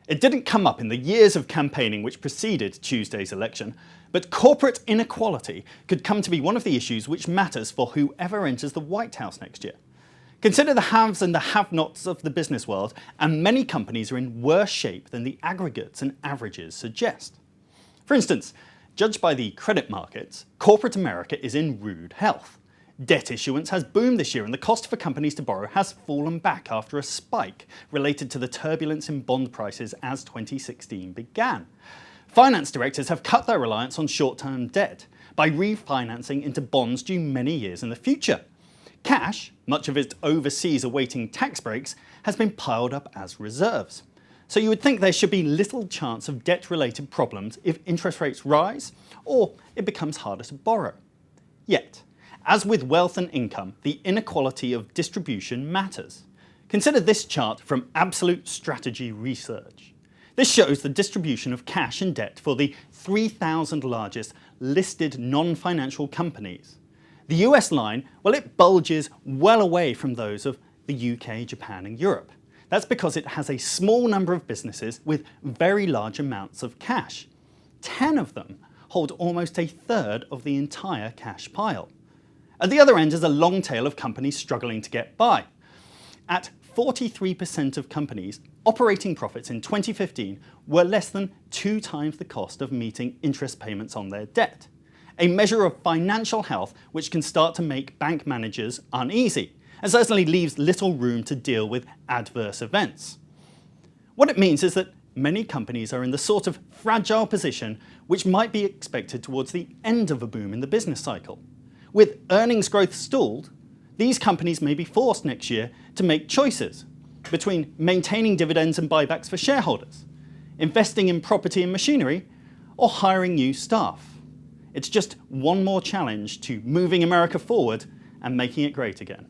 It didn't come up in the years of campaigning which preceded Tuesday's election, but corporate inequality could come to be one of the issues which matters for whoever enters the White House next year. Consider the haves and the have-nots of the business world, and many companies are in worse shape than the aggregates and averages suggest. For instance, judged by the credit markets, corporate America is in rude health. Debt issuance has boomed this year, and the cost for companies to borrow has fallen back after a spike related to the turbulence in bond prices as 2016 began. Finance directors have cut their reliance on short-term debt by refinancing into bonds due many years in the future. Cash, much of it overseas awaiting tax breaks, has been piled up as reserves. So you would think there should be little chance of debt-related problems if interest rates rise or it becomes harder to borrow. Yet, as with wealth and income, the inequality of distribution matters. Consider this chart from Absolute Strategy Research. This shows the distribution of cash and debt for the 3,000 largest listed non-financial companies. The US line, well, it bulges well away from those of the UK, Japan and Europe. That's because it has a small number of businesses with very large amounts of cash. 10 of them hold almost a third of the entire cash pile. At the other end is a long tail of companies struggling to get by. At 43% of companies, operating profits in 2015 were less than 2 times the cost of meeting interest payments on their debt. A measure of financial health which can start to make bank managers uneasy, and certainly leaves little room to deal with adverse events. What it means is that many companies are in the sort of fragile position which might be expected towards the end of a boom in the business cycle. With earnings growth stalled, these companies may be forced next year to make choices between maintaining dividends and buybacks for shareholders, investing in property and machinery, or hiring new staff. It's just one more challenge to moving America forward and making it great again.